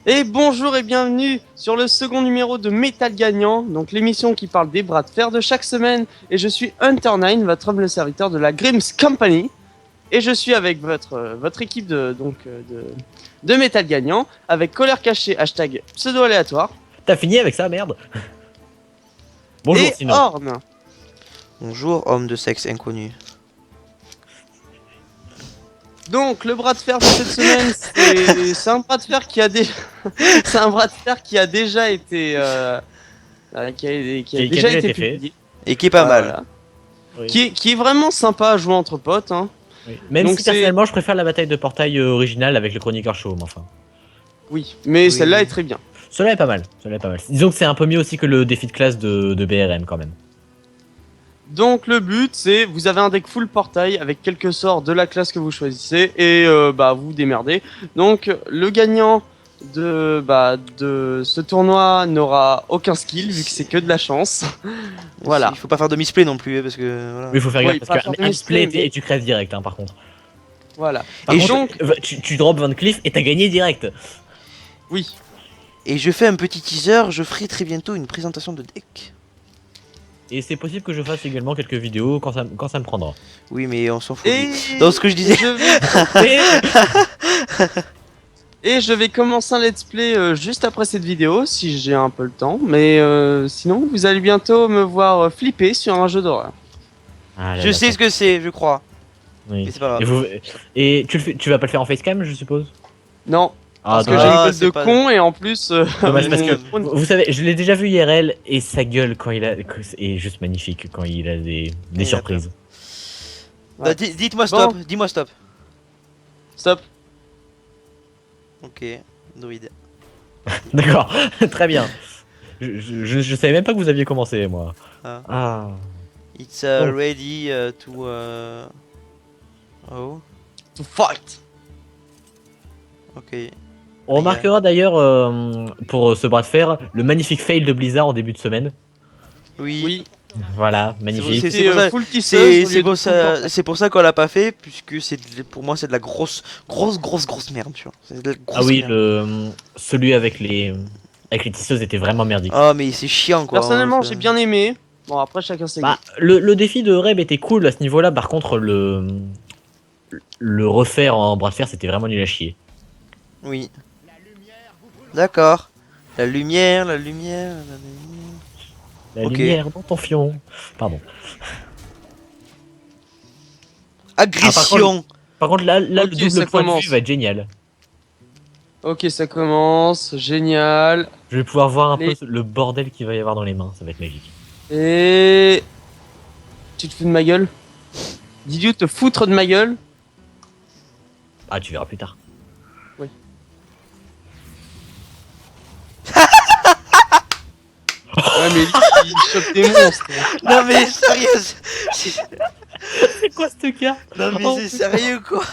Et bonjour et bienvenue sur le second numéro de Métal Gagnant, donc l'émission qui parle des bras de fer de chaque semaine. Et je suis Hunter9, votre humble serviteur de la Grimm's Company. Et je suis avec votre équipe de Métal Gagnant, avec Colère Caché, hashtag pseudo aléatoire, T'as fini avec ça, merde. Bonjour, et sinon. Horn. Bonjour, homme de sexe inconnu. Donc le bras de fer de cette semaine, c'est un bras de fer qui a c'est un bras de fer qui a déjà été qui a déjà été fait. publié. Et qui est pas mal. Voilà. Oui. Qui est vraiment sympa à jouer entre potes. Hein. Oui. Même Donc si c'est- personnellement, je préfère la bataille de portail originale avec le chroniqueur chauve, enfin. Oui, mais Oui. celle-là est très bien. Cela est pas mal. Cela est pas mal. Disons que c'est un peu mieux aussi que le défi de classe de BRM quand même. Donc le but c'est, vous avez un deck full portail avec quelques sorts de la classe que vous choisissez et vous vous démerdez. Donc le gagnant de ce tournoi n'aura aucun skill vu que c'est que de la chance. Voilà. Il faut pas faire de misplay non plus, parce que voilà. Oui, il faut faire Ouais, gaffe pas parce faire de qu'un display misplay, mais- et tu crèves direct, hein, par contre. Voilà. Par Et contre, donc, tu drops Van Cleef et t'as gagné direct. oui. Et je fais un petit teaser, je ferai très bientôt une présentation de deck. Et c'est possible que je fasse également quelques vidéos quand ça me prendra. Oui, mais on s'en fout. Et Dans ce que je disais. Et je vais commencer un let's play juste après cette vidéo, si j'ai un peu le temps. Mais sinon, vous allez bientôt me voir flipper sur un jeu d'horreur. Ah là Je là, sais ça- ce que c'est, je crois. oui. Mais c'est pas grave. Et tu vas pas le faire en facecam, je suppose. Non, parce que j'ai dommage. une Ah, gueule c'est de pas- con et en plus... Dommage parce que mon- vous savez, je l'ai déjà vu IRL et sa gueule quand il a est juste magnifique quand il a des Et surprises. Ouais. Dites-moi Bon. stop, dis-moi stop. Stop. Ok, druide. D'accord, très bien. Je savais même pas que vous aviez commencé moi. Ah. Ah. It's Oh. ready to... Oh, To fight. ok. On remarquera d'ailleurs pour ce bras de fer le magnifique fail de Blizzard en début de semaine. Oui. Oui. Voilà, magnifique. C'est C'est pour ça- full tisseuse C'est au lieu de full ça, portail. c'est pour ça qu'on l'a pas fait, puisque pour moi c'est de la grosse merde, tu vois. C'est de la grosse Ah oui, merde. celui avec les tisseuses était vraiment merdique. Ah mais c'est chiant quoi. Personnellement, Ça- j'ai bien aimé. Bon, après, chacun ses goûts. Bah, le défi de Reb était cool à ce niveau-là. Par contre, le refaire en bras de fer, c'était vraiment nul à chier. Oui. D'accord. La lumière, la lumière, la lumière. La Ok. lumière dans ton fion. Pardon. Agression. Par contre, là Ok, le double ça point de commence. vue va être génial. Ok, ça commence. Génial. Je vais pouvoir voir un Les- peu le bordel qu'il va y avoir dans les mains. Ça va être magique. Et... Tu te fous de ma gueule? Did te foutre de ma gueule? Ah, tu verras plus tard. Ouais, mais lui, il chope des monstres. Non mais sérieux. C'est quoi ce cas? Non mais c'est sérieux quoi.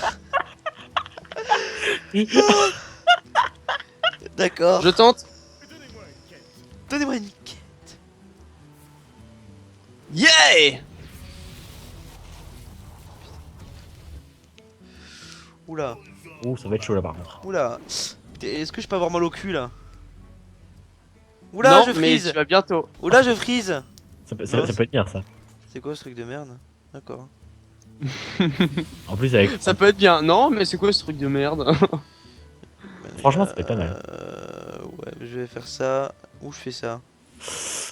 D'accord. Je tente. Donnez-moi une quête. Yeah! Oula, Oh, ça va être chaud là par contre. oula. Putain, est-ce que je peux avoir mal au cul là? Oula, Non, je mais freeze. tu vas bientôt. Oula, je freeze. Ça peut Non, être bien ça. C'est quoi ce truc de merde? D'accord. En plus, avec. Ça peut être bien. Non, mais c'est quoi ce truc de merde? Franchement, ça peut être pas mal. Ouais, je vais faire ça. Où je fais ça?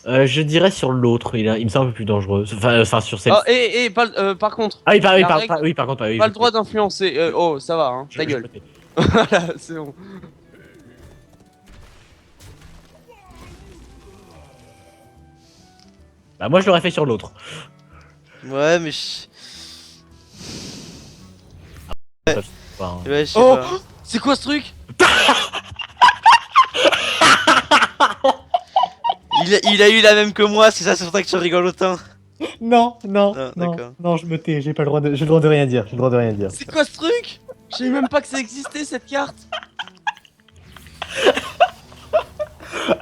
Je dirais sur l'autre, il me semble un peu plus dangereux. Enfin sur celle. Ah, par contre, Ah oui, la règle- oui, par contre, oui, pas je le droit sais. d'influencer. Oh, ça va, hein. Ta Je gueule. sais. Voilà, c'est bon. Bah moi je l'aurais fait sur l'autre. Ouais, mais je... Enfin, Ouais, je sais Oh, pas. c'est quoi ce truc? Il a eu la même que moi, c'est ça, c'est pour ça que tu rigoles autant. Non, non, Ah, d'accord. non, je me tais, j'ai pas le droit de, j'ai le droit de rien dire, j'ai le droit de rien dire. C'est quoi ce truc? Je savais même pas que ça existait cette carte.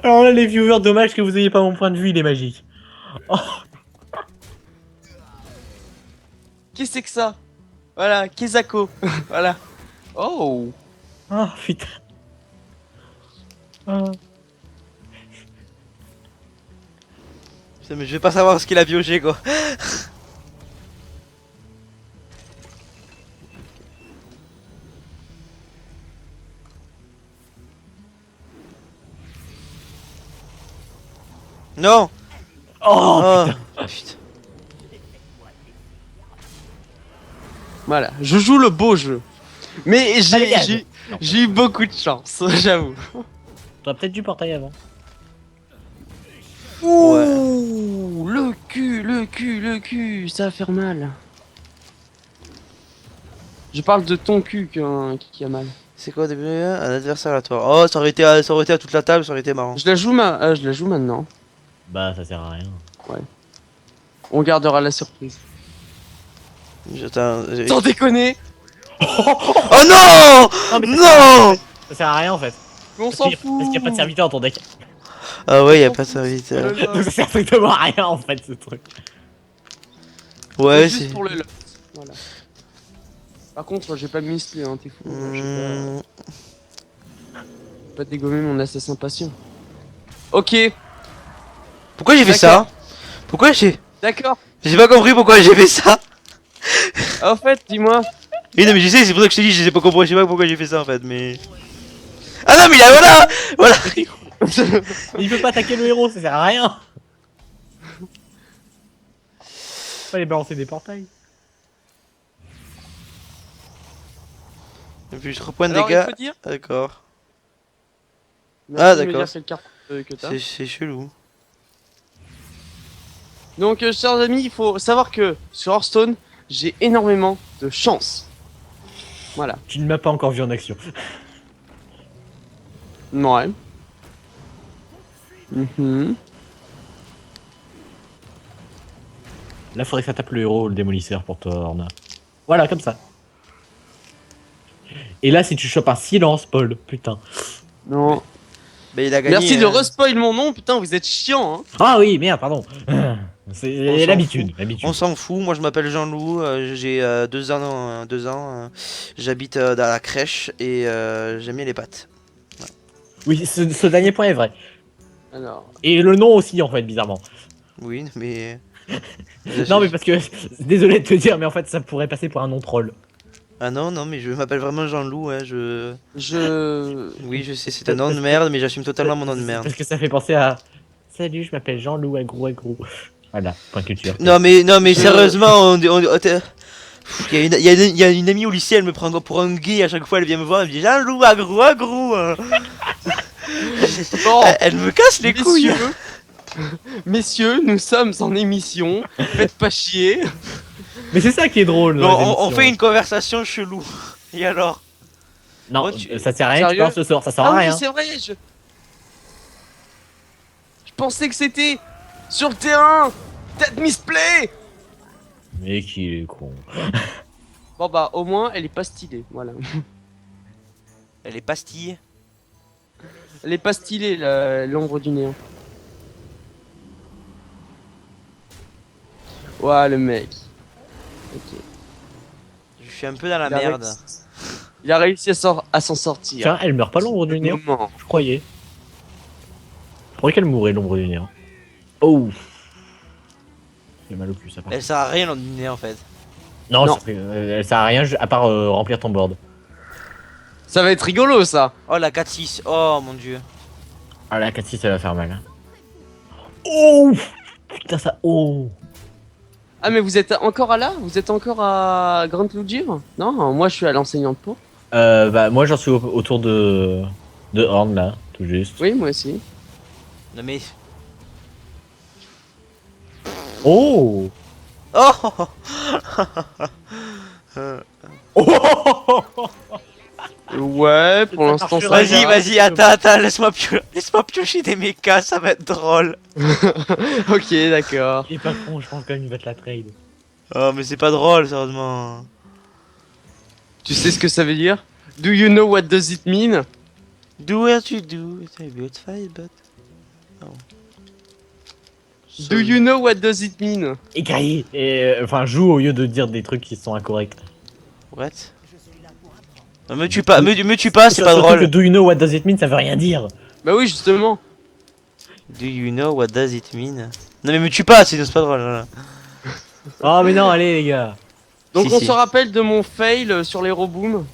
Alors là les viewers, dommage que vous ayez pas mon point de vue, il est magique. Qu'est-ce que c'est que ça? Voilà, Kezako. Voilà. Oh. Ah putain. Putain, mais je vais pas savoir ce qu'il a biogé quoi. Non. Oh, Ah, putain. Voilà, je joue le beau jeu. Mais Allez, gaz. Non. j'ai eu beaucoup de chance, j'avoue. T'aurais peut-être dû portail avant. Ouh, le cul, ça va faire mal. Je parle de ton cul qui a mal. C'est quoi au début un adversaire aléatoire. Oh, ça aurait été à toute la table, ça aurait été marrant. Je la joue maintenant. Bah, ça sert à rien. On gardera la surprise. Attends, Sans déconner. oh non. Non, mais Non. ça sert à rien en fait. Mais on Parce s'en qu'il fout. y a pas de serviteur dans ton deck. Ah ouais, y a pas de serviteur. Donc ça sert strictement à rien en fait ce truc. Ouais, C'est c'est. juste pour le lot. Voilà. Par contre, j'ai pas misclé, hein, t'es fou. Je vais pas dégommer mon assassin patient. Ok, Pourquoi j'ai fait ça? Pourquoi j'ai. d'accord. J'ai pas compris pourquoi j'ai fait ça. En fait, dis-moi. Oui, non, mais je sais, c'est pour ça que je t'ai dit, je sais pas compris, je sais pas pourquoi j'ai fait ça en fait, mais. Ah non, mais là, voilà. Voilà. Il peut pas attaquer le héros, ça sert à rien. Fallait balancer des portails. Et puis je reprends des Alors, il dégâts. faut dire. D'accord. Merci de me d'accord. dire quelle carte que t'as. C'est chelou. Donc, chers amis, il faut savoir que sur Hearthstone, j'ai énormément de chance. Voilà. Tu ne m'as pas encore vu en action. Ouais. Mhm. Là, faudrait que ça tape le héros ou le démolisseur pour toi, Orna. Voilà, comme ça. Et là, si tu chopes un silence, Paul, putain. Non. Bah, il a gagné. Merci de respoil mon nom, putain, vous êtes chiant, hein. Ah oui, merde, pardon. On C'est s'en l'habitude, fout. l'habitude. On s'en fout, moi je m'appelle Jean-Loup, j'ai 2 ans, j'habite dans la crèche et j'aime bien les pâtes. Oui, ce dernier point est vrai. Alors. Et le nom aussi, en fait, bizarrement. Oui, mais... Non, mais parce que, désolé de te dire, mais en fait, ça pourrait passer pour un nom troll. Ah non, non, mais je m'appelle vraiment Jean-Loup, hein, Oui, je sais, c'est un nom de merde, mais j'assume totalement mon nom de merde. Parce que ça fait penser à... Salut, je m'appelle Jean-Loup Agrou Agrou. Voilà, point culture. Non, mais sérieusement, il y a une amie au lycée, elle me prend pour un gay à chaque fois, elle vient me voir, elle me dit Jean-Loup, agrou, agrou. Bon, Elle me casse les couilles. Messieurs, nous sommes en émission. Faites pas chier. Mais c'est ça qui est drôle. Bon, dans les on émissions. fait une conversation chelou. Et alors? Non, Oh, ça sert à rien, tu Sérieux penses ce sort, ça sert Ah à oui, rien. c'est vrai. Je pensais que c'était sur le terrain. Peut-être misplay. Mais qui est con. Bon bah, au moins, elle est pas stylée. Voilà. Elle est pastille. Elle est pas stylée, l'ombre du néant. Ouah, le mec. Ok. Je suis un peu dans la Il a merde. réussi- Il a réussi à s'en sortir. Tiens, elle meurt pas l'ombre du néant, Non. je croyais. Je croyais qu'elle mourrait l'ombre du néant. Oh. J'ai mal au cul, ça part. Elle sert à rien l'ordinaire en fait. Non, Non. elle sert à rien à part remplir ton board. Ça va être rigolo, ça. Oh la 4-6, oh mon dieu. Ah la 4-6 ça va faire mal. Hein. Oh putain ça. Oh. Ah, mais vous êtes encore à là? Vous êtes encore à Grand Lugir? Non, moi je suis à l'enseignante pour. Bah moi j'en suis autour de Horn là, tout juste. Oui, moi aussi. Non mais... Oh. Oh. Ouais, pour Ça l'instant ça marchera Vas-y, va. vas-y, attends, laisse-moi piocher des mechas, ça va être drôle. Ok, d'accord. Il est pas con, je pense quand même il va te la trade. Oh mais c'est pas drôle, sérieusement. Tu sais ce que ça veut dire? Do you know what does it mean? Do what you do, it's a good fight, but... Oh. Do you know what does it mean? Et grillé. Et enfin joue au lieu de dire des trucs qui sont incorrects. What? Non, me tue pas, c'est pas Surtout que drôle. do you know what does it mean ça veut rien dire. Bah oui, justement. Do you know what does it mean? Non mais me tue pas, c'est pas drôle. Voilà. Oh, mais non, allez, les gars. Donc Si, on si. se rappelle de mon fail sur les robooms.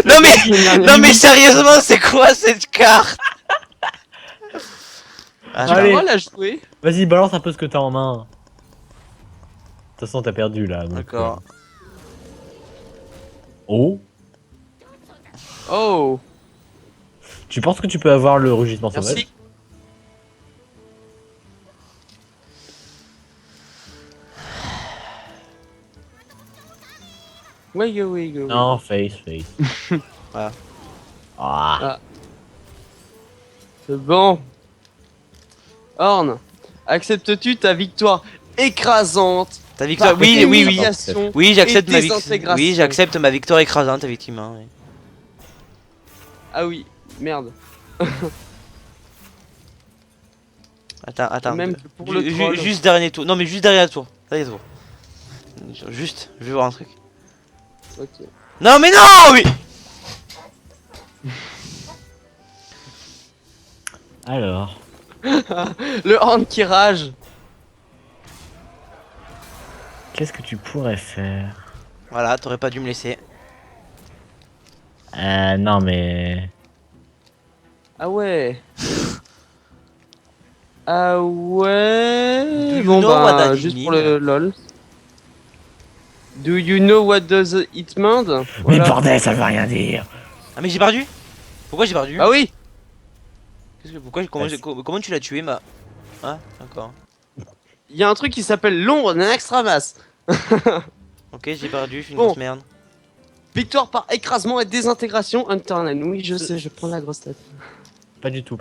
Non mais, non mais sérieusement, c'est quoi cette carte? Tu Attends. pourras la jouer. Vas-y, balance un peu ce que t'as en main. De toute façon, t'as perdu là. donc, D'accord. Oh. Oh, Tu penses que tu peux avoir le rugissement sauvage? merci. Wiggle. Non, face. Voilà. Ah. C'est bon. Horn, acceptes-tu ta victoire écrasante Ta victoire? par Oui. humiliation Oui, j'accepte et ma victoire. désintégration. Oui, j'accepte ma victoire écrasante, effectivement. Oui. Ah oui, merde. Attends. Même que pour le troll. Juste dernier tour. Non mais juste derrière tour. Dernier tour. Juste, je vais voir un truc. Ok. Non mais non, oui. Alors. Le Horn qui rage. Qu'est-ce que tu pourrais faire? Voilà, t'aurais pas dû me laisser. Non, mais. Ah ouais. Ah ouais. Do you Bon know what bah that juste mean? pour le lol. Do you know what does it mean? Mais Voilà. bordel, ça veut rien dire. Ah mais j'ai perdu? Pourquoi j'ai perdu? Ah oui. Comment tu l'as tué ma... Ah d'accord. Il y a un truc qui s'appelle l'ombre d'un extra masse. Ok, j'ai perdu, je suis une Bon. grosse merde. Victoire par écrasement et désintégration Unterline. Oui, je sais, je prends la grosse tête. Pas du tout.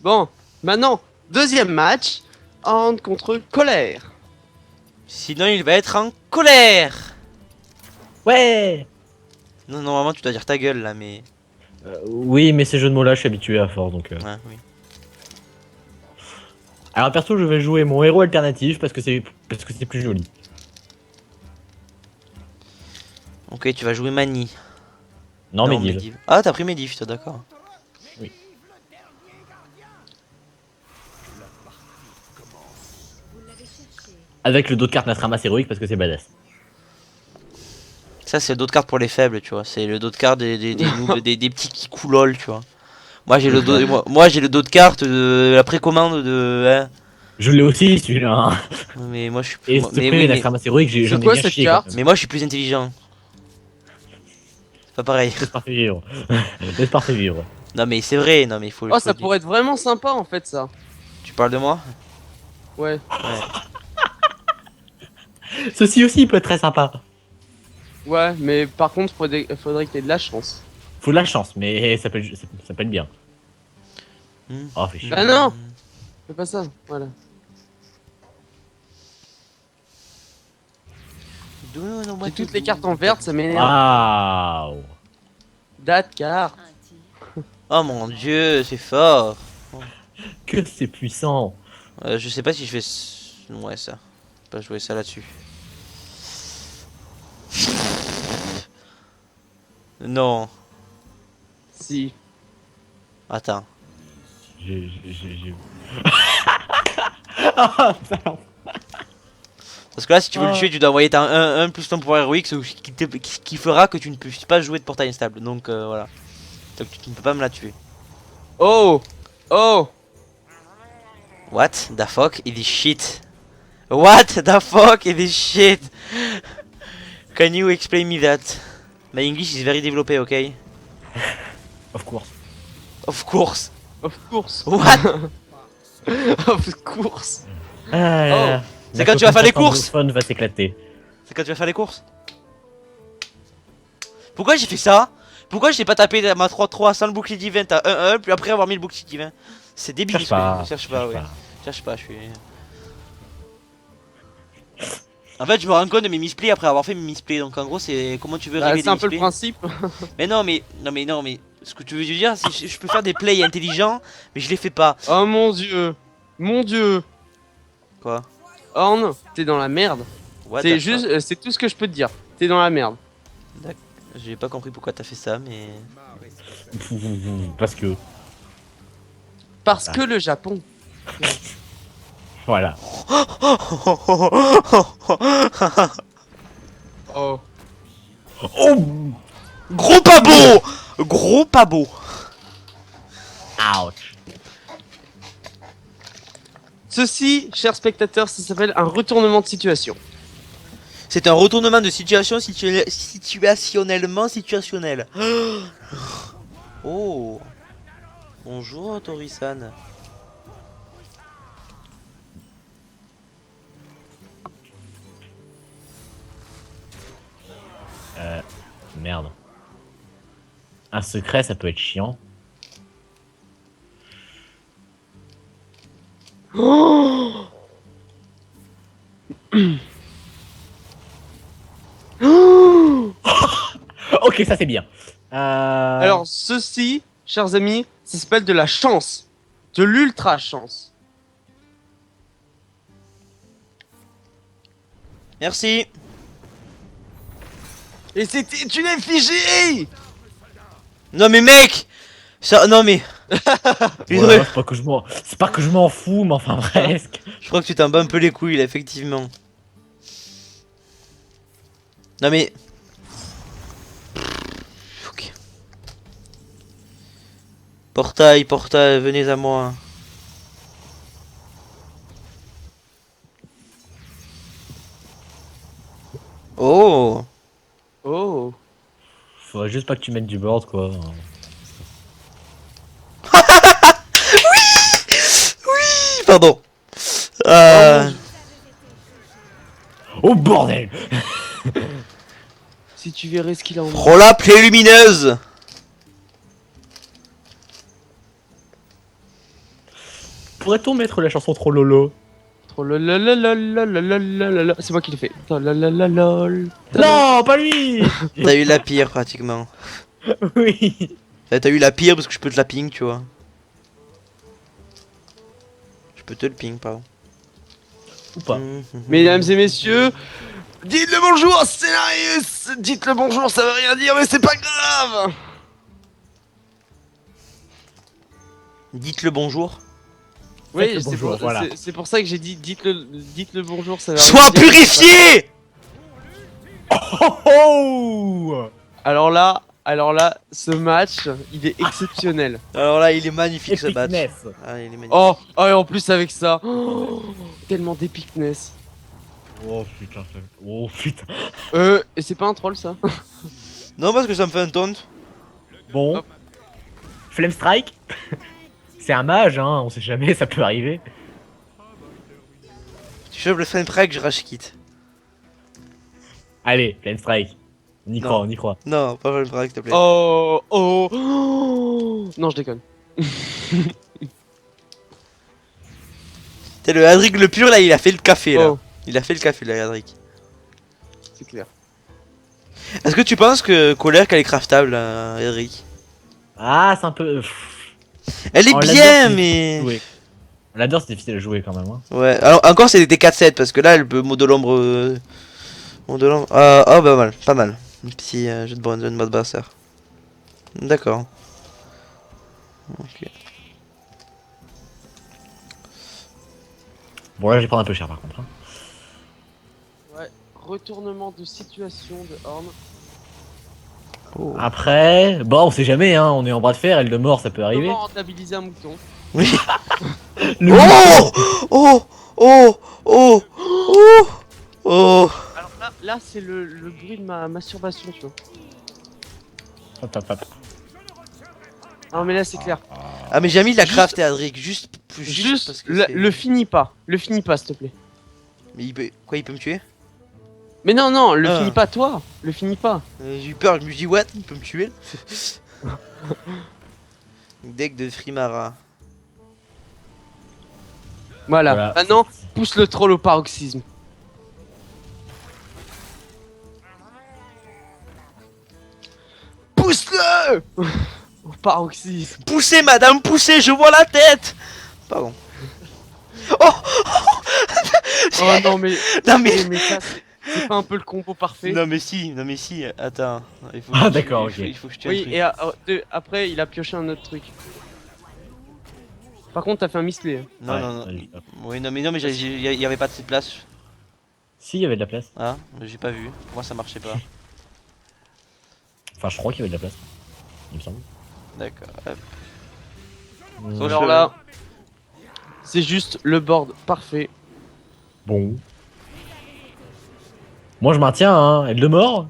Bon, maintenant, deuxième match. Horn contre Colère. Sinon il va être en colère. Ouais. Non, normalement tu dois dire ta gueule là, mais... Oui, mais ces jeux de mots là, je suis habitué à force donc. Ouais, oui. Alors perso, je vais jouer mon héros alternatif parce que c'est plus joli. Ok, tu vas jouer Mani. Non, mais Medivh. Ah, t'as pris Medivh, toi, d'accord. Oui. Avec le dos de carte Nastramas héroïque parce que c'est badass. Ça, c'est le dos de carte pour les faibles, tu vois. C'est le dos de carte des noobs, des petits qui coulolent, tu vois. Moi, j'ai le dos, moi, j'ai le dos de carte de la précommande de... hein. Je l'ai aussi celui-là. Hein. Mais moi, je suis Et plus... ce prix Nastramas héroïque, j'en ai quoi, bien cette chié. carte quand même. Mais moi, je suis plus intelligent. C'est pas pareil. Laisse parfait vivre. Laisse parfait vivre. Non, mais c'est vrai. Non, mais il faut... Oh, ça pourrait être vraiment sympa en fait, ça. Tu parles de moi? Ouais. Ceci aussi peut être très sympa. Ouais, mais par contre, faudrait que t'aies de la chance. Faut de la chance, mais ça peut être bien. Hmm. Oh, fais chier. Ah non. Fais pas ça, voilà. J'ai toutes les cartes en verte, ça m'énerve. Waouh. Date, carte. Oh mon dieu, c'est fort. Que c'est puissant. Je sais pas si je vais... Ouais, ça. Pas jouer ça là-dessus. Non. Si. Attends. J'ai... Ah, putain. Parce que là, si tu veux le tuer, tu dois envoyer ta 1-1 plus ton pouvoir héroïque, ce qui fera que tu ne peux pas jouer de portail instable. Donc voilà. Donc tu ne peux pas me la tuer. Oh. Oh. What the fuck is this shit? What the fuck is this shit? Can you explain me that? My English is very developed, okay? Of course. Of course. Of course. What? Of course. Ah, là, là. C'est La quand tu vas faire les coquine courses. anglophone va s'éclater. C'est quand tu vas faire les courses. Pourquoi j'ai fait ça? Pourquoi j'ai pas tapé ma 3-3 sans le bouclier divin, t'as 1-1, puis après avoir mis le bouclier divin? C'est débile. Cherche pas. Cherche pas, ouais. Cherche pas, je suis... En fait, je me rends compte de mes misplays après avoir fait mes misplays. Donc en gros, c'est comment tu veux Bah, régler c'est des un peu le misplays. principe. Mais non, mais ce que tu veux dire, c'est que je peux faire des plays intelligents, mais je les fais pas. Oh mon dieu. Mon dieu. Quoi? Horn, t'es dans la merde. What C'est the juste, c'est tout ce que je peux te dire. T'es dans la merde. J'ai pas compris pourquoi t'as fait ça, mais... Parce que, Parce que le Japon. voilà. Oh. Oh. Gros pas beau. Gros pas beau. Ouch. Ceci, chers spectateurs, ça s'appelle un retournement de situation. C'est un retournement de situation situationnellement situationnel. Oh. Bonjour Tori-san. Merde. Un secret, ça peut être chiant. Oh. Oh. Ok, ça c'est bien. Alors, ceci, chers amis, ça s'appelle de la chance. De l'ultra chance. Merci. Et c'était une effigie. Non mais mec. Ça, non mais. ouais, c'est pas que je m'en fous, mais enfin presque. Je crois que tu t'en bats un peu les couilles là, effectivement. Non mais... Ok. Portail, portail, venez à moi. Oh. Oh. Faudrait juste pas que tu mettes du board, quoi. Pardon. Oh bordel. Si tu verrais ce qu'il a en main. Oh la plaie lumineuse. Pourrait-on mettre la chanson trop lolo? Trop lololololololololol. C'est moi qui l'ai fait. Lololololol. Non, pas lui. T'as eu la pire pratiquement. Oui. T'as eu la pire parce que je peux te la ping, tu vois. Je peux te le ping, pardon. Ou pas. Mesdames et messieurs, dites le bonjour, Scénarius. Dites le bonjour, ça veut rien dire, mais c'est pas grave. Dites le bonjour. Oui, le bonjour, voilà. c'est pour ça que j'ai dit dites le bonjour, ça veut rien Sois dire. purifié. Oh, oh. Alors là, ce match, il est exceptionnel. Alors là, il est magnifique ce match. Epicness. Ah, il est magnifique. Oh, oh, et en plus avec ça, tellement d'épicness. Oh putain. Oh putain. Et c'est pas un troll ça? Non, parce que ça me fait un taunt. Bon. Hop. Flame Strike. C'est un mage, hein. On sait jamais, ça peut arriver. Tu chopes le flame strike, je rage quitte. Allez, Flame Strike. On y Non. croit, on y croit. Non, pas flame strike, s'il te plaît. Oh, oh, oh. Non, je déconne. T'es le Hadric le pur là, il a fait le café là. Oh, Il a fait le café là, Hadric. c'est clair. Est-ce que tu penses que colère qu'elle est craftable, Hadric? Ah, c'est un peu. Elle est Oh, bien, l'adore, mais. jouer. L'adore, c'est difficile à jouer quand même. Hein. Ouais, alors encore c'est des T4-7 parce que là elle peut mot de l'ombre. Mot de l'ombre. Oh, bah mal, pas mal. Un petit jeu de Brandon mode basseur. D'accord. Ok. Bon, là, je vais prendre un peu cher par contre. Hein. Ouais, retournement de situation de Horn. Oh. Après, bon, on sait jamais, hein. On est en bras de fer, elle de mort, ça peut arriver. Comment rentabiliser un mouton? Oui. Le Oh oh oh oh oh oh. Alors là c'est le bruit de ma masturbation, tu vois. Hop, hop, hop. Non mais là c'est clair. Ah mais j'ai mis de la Juste- craft Hadric juste parce Juste, que c'est- le finis pas. Le finis pas, s'il te plaît. Mais il peut quoi, il peut me tuer? Mais non, non, le Ah. finis pas, toi. Le finis pas. J'ai eu peur, je me suis dit what, il peut me tuer. Deck de Frimara. Voilà. Voilà. Maintenant, pousse le troll au paroxysme. Pousse-le au paroxysme. Poussez madame, poussez, je vois la tête. Pardon. Oh Oh non mais, non mais mais ça, C'est pas un peu le combo parfait? Non mais si, attends. Il faut Ah, que je- d'accord, ok. il faut que je tue un Oui, truc. et après, il a pioché un autre truc. Par contre, t'as fait un misclé. Hein. Non, Ouais, non, non. ouais, j'ai pas- Oui, non, mais il y avait pas de place. Si, il y avait de la place. Ah, j'ai pas vu. Pour moi, ça marchait pas. Enfin, je crois qu'il y avait de la place. Il me semble. D'accord. Hop. Hmm, Alors là, c'est juste le board parfait. Bon. Moi, je maintiens, hein. Elle de mort.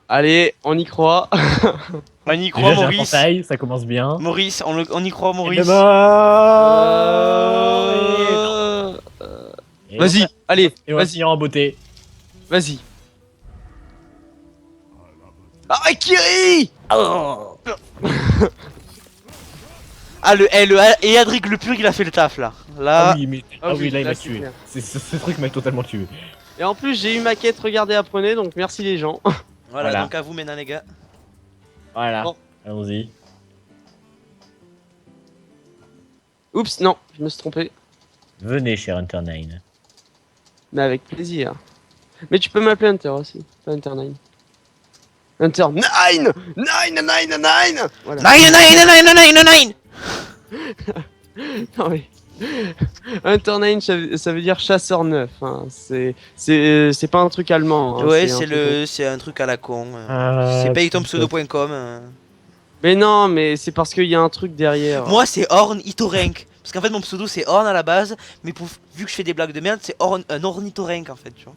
Allez, on y croit. On y Déjà, croit, j'ai un Maurice. portail, ça commence bien. Maurice, on y croit, Elle Maurice. de mort. Et non. Et Vas-y, allez, Et on va vas-y, finir en beauté. vas-y. Ah, Kiri! Ah, et Adric le pur, il a fait le taf là. Là. Ah oui, mais... Ah ah oui, oui, là, il là, m'a c'est tué. clair. Ce truc m'a totalement tué. Et en plus, j'ai eu ma quête, regardez, apprenez, donc merci les gens. Voilà, Voilà. donc à vous maintenant, les gars. Voilà. Bon. Allons-y. Oups, non, je me suis trompé. Venez, cher Hunter 9. Mais avec plaisir. Mais tu peux m'appeler Hunter aussi, pas Hunter 9. Hunter 9! 9! Voilà. 9. Non mais... Hunter 9, ça veut dire chasseur neuf. Hein. C'est pas un truc allemand. Hein. Ouais, un c'est un truc à la con. Ah, C'est paytonpseudo.com. Mais non, mais c'est parce qu'il y a un truc derrière. Moi, c'est Ornithorynque. Parce qu'en fait, mon pseudo c'est Orn à la base. Mais vu que je fais des blagues de merde, c'est un ornithorynque en fait, tu vois.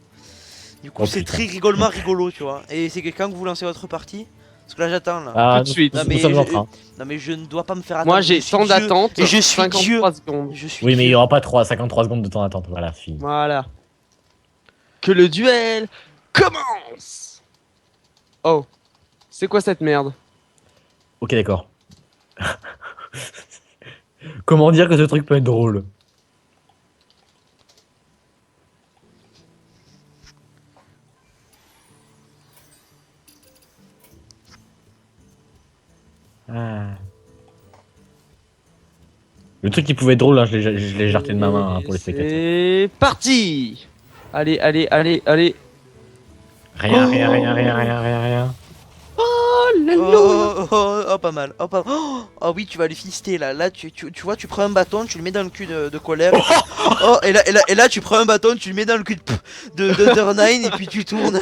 Du coup, Oh, c'est putain. très rigolo, tu vois. Et c'est quelqu'un que vous lancez votre partie. Parce que là, j'attends là. Ah, Tout de suite. Nous, Non, mais nous sommes en je- train. Non, mais je ne dois pas me faire attendre. Moi j'ai Je suis temps Dieu. d'attente, Et je suis 53 Dieu. secondes. Je suis Oui, mais il Dieu. n'y aura pas 53 secondes de temps d'attente. Voilà, fini. Voilà. Que le duel commence. Oh, c'est quoi cette merde? Ok, d'accord. Comment dire que ce truc peut être drôle? Ah. Le truc qui pouvait être drôle, hein, je l'ai jarté de ma main hein, pour les spectateurs. C'est parti. Allez. Rien. Oh, pas mal. Oh oui, tu vas les fister là. Là, tu vois, tu prends un bâton, tu le mets dans le cul de colère. Oh, et là, tu prends un bâton, tu le mets dans le cul de Turn9 et puis tu tournes.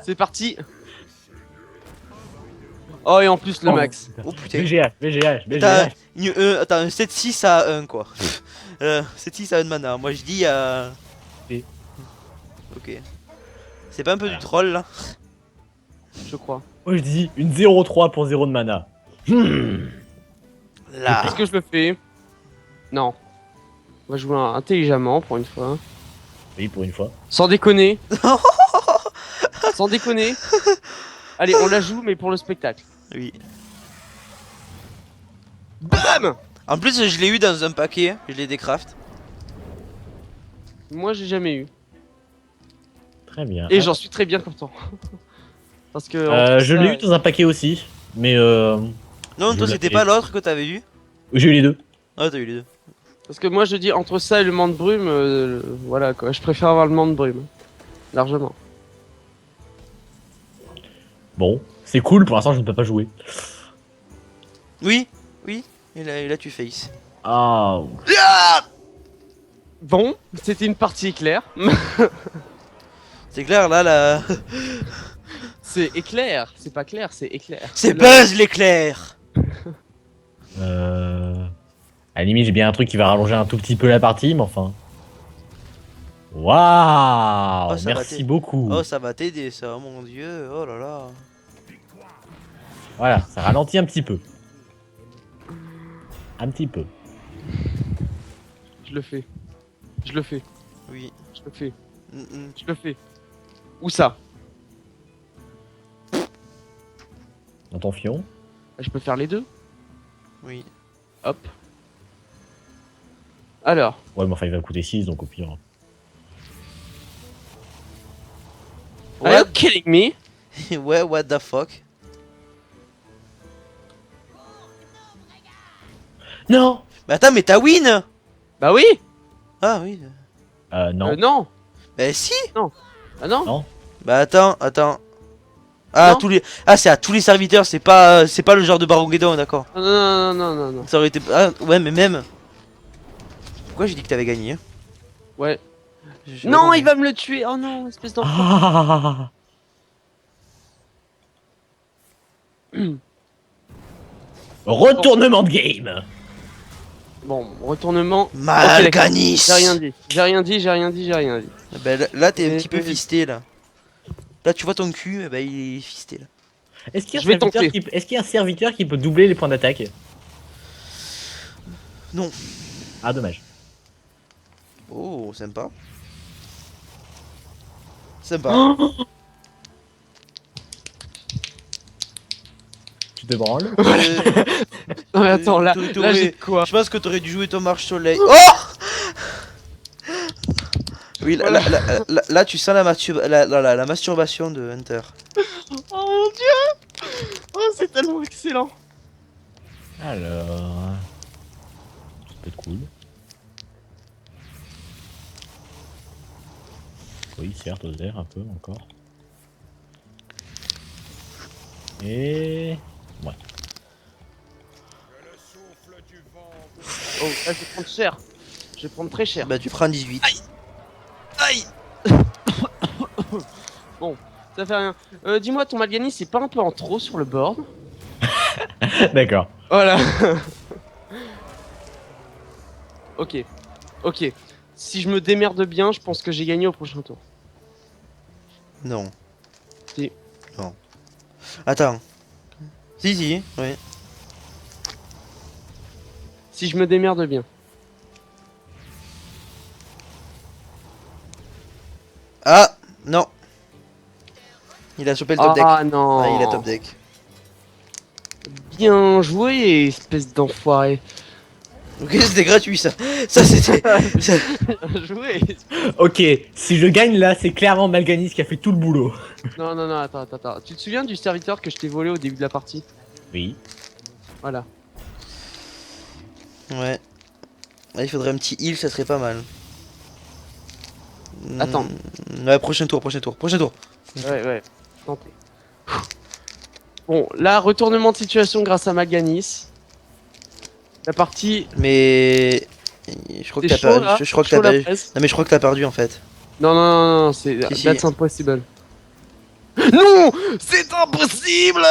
C'est parti. Oh, et en plus le Oh. max. Oh putain. BGH. T'as un 7-6 à 1 quoi. 7-6 à 1 mana. Moi je dis Et. Ok. C'est pas un peu du troll là? Je crois. Moi je dis une 0-3 pour 0 de mana. Là. Est-ce que je le fais? Non. On va jouer intelligemment pour une fois. Oui, pour une fois. Sans déconner. Sans déconner. Allez, on la joue, mais pour le spectacle. Oui. BAM! En plus, je l'ai eu dans un paquet. Je l'ai décraft. Moi, j'ai jamais eu. Très bien. Et j'en suis très bien content. Parce que. Je l'ai eu dans un paquet aussi, mais Non, Je toi l'ai- c'était pas l'autre que t'avais eu? j'ai eu les deux. Ah, t'as eu les deux. Parce que moi, je dis entre ça et le mant de brume, voilà quoi. Je préfère avoir le mant de brume. Largement. Bon, c'est cool, pour l'instant je ne peux pas jouer. Oui. Et là tu face. Ah, Bon, c'était une partie éclair. C'est clair là. C'est éclair. C'est pas clair, c'est éclair. C'est Là- Buzz l'éclair. à la limite j'ai bien un truc qui va rallonger un tout petit peu la partie, mais enfin. Waouh, Oh, ça va merci t'aider. beaucoup. Oh, ça va t'aider ça, mon dieu. Oh là là. Voilà, ça ralentit un petit peu. Un petit peu. Je le fais. Oui. Je le fais. Mm. Je le fais. Où ça? Dans ton fion. Je peux faire les deux. Oui. Hop. Alors. Ouais, mais enfin il va coûter 6, donc au pire. Are you kidding me? Ouais, what the fuck. Non. Mais attends, mais t'as win. Bah oui. Ah oui. Non. Non. Bah si. Ah non. Non. Bah attends. Ah Non. tous les. Ah c'est à tous les serviteurs, c'est pas le genre de Baron Guédon, d'accord. Non, non, non, non, non. Ça aurait été. Ah ouais mais même. Pourquoi j'ai dit que t'avais gagné hein? Ouais. J'ai Non, pas il va me le tuer. Oh non, espèce d'enfant. Ah. Retournement de game. Bon, retournement. compris. Malganis. J'ai rien dit. J'ai rien dit, j'ai rien dit, j'ai rien dit. Ah bah, là t'es un Et- petit peu fisté là. Là tu vois ton cul, eh bah, il est fisté là. Est-ce qu'il y a Je vais un serviteur tenter. est-ce qu'il y a un serviteur qui peut doubler les points d'attaque? Non. Ah, dommage. Oh sympa. Sympa. Tu te branles? Non, mais attends, là, t'aurais- là j'ai de quoi. Je pense que t'aurais dû jouer ton marche soleil. Oh. Oui, là, là, tu sens la masturbation de Hunter. Oh mon dieu. Oh, c'est tellement excellent. Alors. Ça peut être cool. Oui, certes, aux airs un peu encore. Et. Ouais. Oh, là, je vais prendre cher. Je vais prendre très cher. Bah tu prends 18. Aïe. Bon, ça fait rien. Dis-moi, ton Malgani, c'est pas un peu en trop sur le board? D'accord. Voilà. Ok. Ok. Si je me démerde bien, je pense que j'ai gagné au prochain tour. Non. Si. Non. Attends. Si, oui. Si je me démerde bien. Ah non. Il a chopé le top deck. Ah non. Ah, il a top deck. Bien joué, espèce d'enfoiré. Ok, c'était gratuit ça. Ça c'était. ça- Bien joué. Ok, si je gagne là, c'est clairement Malganis qui a fait tout le boulot. Non, non, non, attends. Tu te souviens du serviteur que je t'ai volé au début de la partie? Oui. Voilà. Ouais. Ah, il faudrait un petit heal, ça serait pas mal. Attends. Ouais, prochain tour. Ouais. Tenté. Bon, là, retournement de situation grâce à Malganis. La partie. Mais. Je crois que C'est t'as chaud, là. perdu. Je crois que Chaud, t'as la perdu. presse. Non mais je crois que t'as perdu en fait. Non, c'est. Si, si. That's impossible. Non! C'est impossible!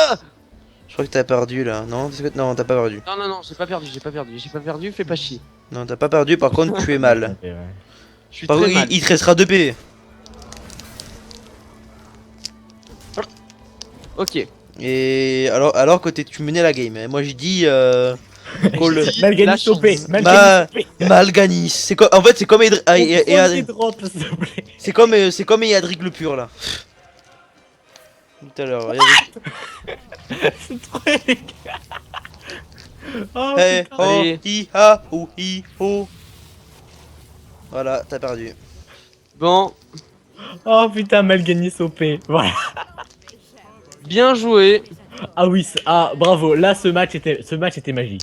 Je crois que t'as perdu là. Non, non, t'as pas perdu. Non, j'ai pas perdu, fais pas chier. Non, t'as pas perdu. Par contre, tu es mal. Ok, ouais. Je suis Par très contre, mal. il te restera 2 PV. Ok. Et alors que tu menais la game. Moi je dis call- dis- Malganis la chance. topé. Ma- Malganis topé. Malganis. C'est quoi en fait c'est comme On drop, s'il te plaît. c'est comme Eadric le pur là. Tout à l'heure. C'est trop les gars. Oh, Hey, putain. oh, Allez. hi, ha, ou, hi, ho. Voilà, t'as perdu. Bon, Oh putain, Malganis OP. Voilà. bien joué. Ah oui, ah bravo. Là, ce match était magique.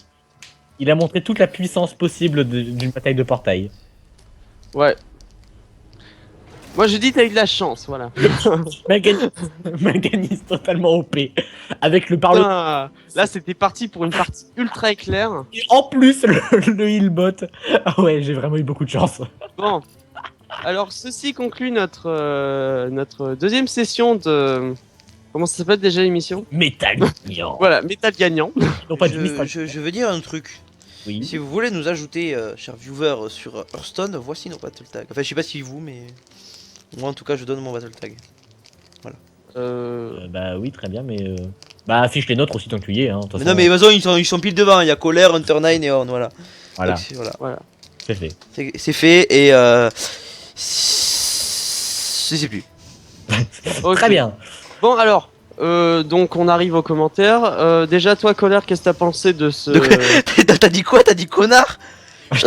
Il a montré toute la puissance possible d'une bataille de portail. Ouais. Moi je dis t'as eu de la chance, voilà. Malganis totalement OP. Avec le parlement. Putain, là c'était parti pour une partie ultra éclair. Et en plus, le healbot. Ah ouais, j'ai vraiment eu beaucoup de chance. Bon. Alors ceci conclut notre deuxième session de... Comment ça s'appelle déjà l'émission? Métal gagnant. Voilà, métal gagnant. Non, pas du Mistral. Je veux dire un truc. Oui. Si vous voulez nous ajouter, chers viewers, sur Hearthstone, voici nos battle tags. Enfin, je sais pas si vous, mais moi en tout cas, je donne mon battle tag. Bah oui, très bien, mais bah affiche les nôtres aussi tant que tu y es. Hein, de toute Mais façon. non, mais de toute façon, ils sont pile devant. Il y a Colère, Hunter9 et Horn, voilà. Voilà, Donc, voilà. Voilà. c'est fait. C'est fait et je sais plus. Ok. Très bien. Bon alors, donc on arrive aux commentaires. Déjà toi Colère, qu'est-ce que t'as pensé de ce... Donc, t'as dit quoi? T'as dit connard? Non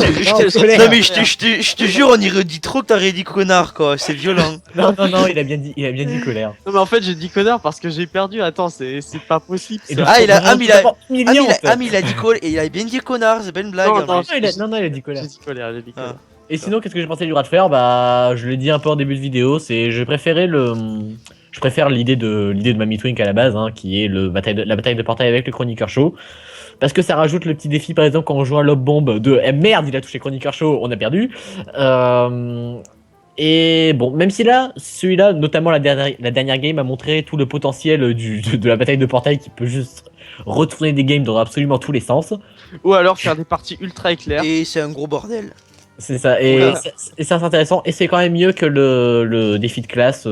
mais je te jure, on y redit trop que t'aurais dit connard quoi, c'est violent. Non, il a bien dit colère. Non mais en fait j'ai dit connard parce que j'ai perdu, attends c'est pas possible Et ça. donc, Ah, il a- vraiment, il a- tout mignon, en fait. il a dit et il a bien dit connard, c'est pas une blague. Non, en non, plus. Non, il a dit colère. J'ai dit colère, j'ai dit colère. Et sinon, qu'est-ce que j'ai pensé du bras de fer? Bah, je l'ai dit un peu en début de vidéo, je préfère l'idée de Mamie Twink à la base, hein, qui est la bataille de portail avec le Chroniqueur Show. Parce que ça rajoute le petit défi, par exemple, quand on joue un lob bomb de eh, merde, il a touché Chroniqueur Show, on a perdu. Et bon, même si là, celui-là, notamment la dernière game, a montré tout le potentiel de la bataille de portail qui peut juste retourner des games dans absolument tous les sens. Ou alors faire des parties ultra éclairs. Et c'est un gros bordel. C'est ça, Oula. et ça c'est intéressant, et c'est quand même mieux que le défi de classe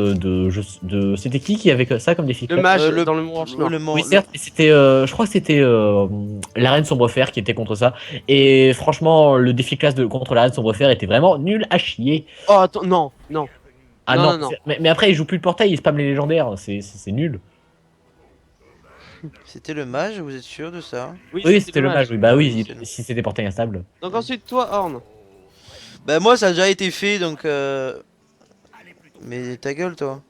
c'était qui avait ça comme défi de Le classe? mage dans le Orange Nord. Oui, certes, et c'était, je crois que c'était l'arène Sombrefer qui était contre ça, et franchement, le défi de classe contre l'arène Sombrefer était vraiment nul à chier. Oh, attends, non, non. Ah Non, non, non, non. Mais après, il joue plus le portail, il spam les légendaires, c'est nul. C'était le mage, vous êtes sûr de ça? Oui, c'était le mage, oui, bah oui, C'est le- si c'était portail instable. Donc ensuite, toi, Horn. Bah moi ça a déjà été fait donc Mais ta gueule toi.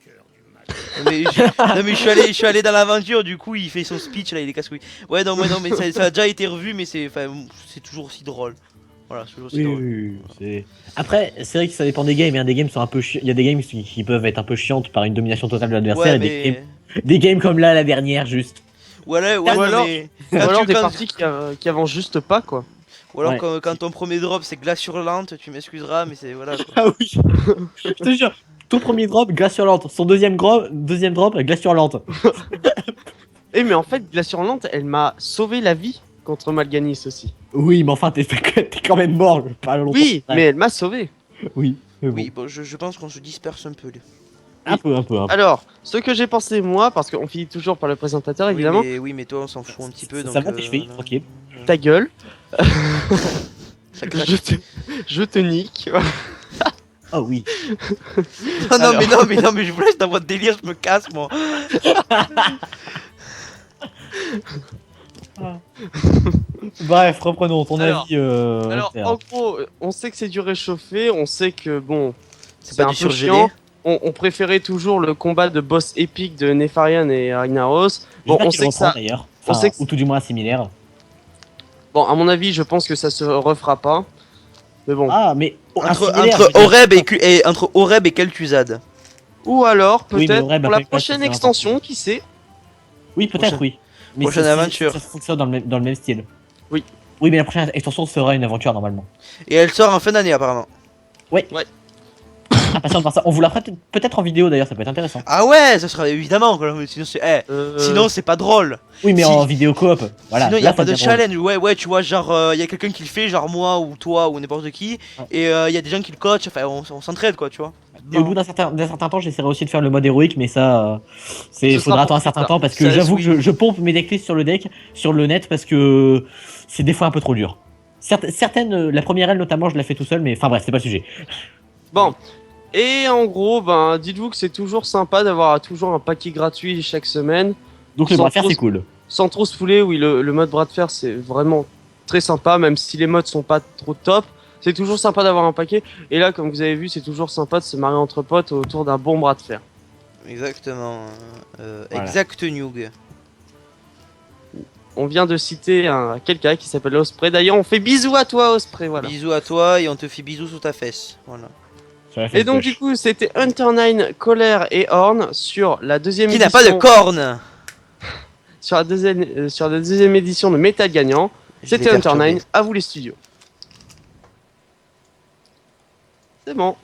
Non mais, non, mais je suis allé dans l'aventure, du coup il fait son speech là, il est casse-couille. Ouais non mais ça a déjà été revu mais c'est toujours aussi drôle. Voilà, c'est toujours aussi drôle. Après, c'est vrai que ça dépend des games, hein. Des games sont un peu il y a des games qui peuvent être un peu chiantes par une domination totale de l'adversaire, Ouais et mais... des games comme là, la dernière, juste. Ouais, Ou non, alors- mais... Ou quand alors tu- des quand- parties qui avancent juste pas, quoi. Ou alors Ouais. quand ton premier drop c'est glace hurlante, tu m'excuseras mais c'est voilà quoi. Ah oui. Je te jure, ton premier drop, glace hurlante. Son deuxième drop, glace hurlante. Eh, mais en fait, Glace Hurlante, elle m'a sauvé la vie contre Malganis aussi. Oui, mais enfin, t'es quand même mort. Pas longtemps. Oui, Ouais. mais elle m'a sauvé. Oui. Mais bon. Oui bon je pense qu'on se disperse un peu. Un peu. Alors, ce que j'ai pensé moi, parce qu'on finit toujours par le présentateur évidemment, Oui mais toi on s'en fout un petit peu donc... Ça va tes chevilles, tranquille. ta gueule, Ça claque. je te nique. Oh oui. Non mais je vous laisse dans votre délire, je me casse moi. Bref, reprenons ton Alors- avis. Alors, Alter. en gros, on sait que c'est du réchauffé, on sait que bon, C'est c'est pas un du peu surgelé. chiant. On préférait toujours le combat de boss épique de Nefarian et Ragnaros. Bon, J'espère on qu'il sait que reprend, ça. d'ailleurs. on Enfin, sait que- ou tout du moins similaire. Bon, à mon avis, je pense que ça se refera pas. Mais bon. Ah, mais Entre Oreb et Kel'Thuzad. Ou alors, Oui, mais peut-être Oreb a pour pas la eu de place, prochaine c'est extension, qui sait. Oui, peut-être, oui. Mais prochaine aventure. Ça fonctionne dans le même style. Oui. Oui, mais la prochaine extension sera une aventure normalement. Et elle sort en fin d'année apparemment. Impatient de voir ça. On vous la fera peut-être en vidéo d'ailleurs, ça peut être intéressant. Ah ouais, ça sera évidemment quoi. Mais sinon sinon c'est pas drôle. Oui, mais Si- en vidéo coop. Voilà. Sinon il y là, a pas ça de devient drôle. challenge. Ouais, tu vois genre il y a quelqu'un qui le fait, genre moi ou toi ou n'importe qui, Ouais. et il y a des gens qui le coachent. Enfin on s'entraide quoi, tu vois. Et au bout d'un certain temps, j'essaierai aussi de faire le mode héroïque, mais ça, Ce sera faudra pour attendre un plus certain tard. temps parce que Ça, j'avoue oui. que je pompe mes decklists sur le net parce que c'est des fois un peu trop dur. Certaines, la première aile notamment, je la fais tout seul, mais enfin bref, c'est pas le sujet. Bon. Et en gros, ben, dites-vous que c'est toujours sympa d'avoir toujours un paquet gratuit chaque semaine. Donc le Sans bras de fer, trop- c'est cool. Sans trop se fouler, oui, le mode bras de fer, c'est vraiment très sympa, même si les modes sont pas trop top. C'est toujours sympa d'avoir un paquet. Et là, comme vous avez vu, c'est toujours sympa de se marier entre potes autour d'un bon bras de fer. Exactement. Voilà. Exact Newg. On vient de citer quelqu'un qui s'appelle Osprey. D'ailleurs, on fait bisous à toi, Osprey, voilà. Bisous à toi et on te fait bisous sous ta fesse. Voilà. Sur la Et fesse donc, gauche. du coup, c'était Hunter9, Colère et Horn sur la deuxième Qui n'a édition. pas de cornes. Sur la deuxième édition de Métal Gagnant. Je C'était l'ai perturbé. Hunter9, à vous les studios. C'est bon.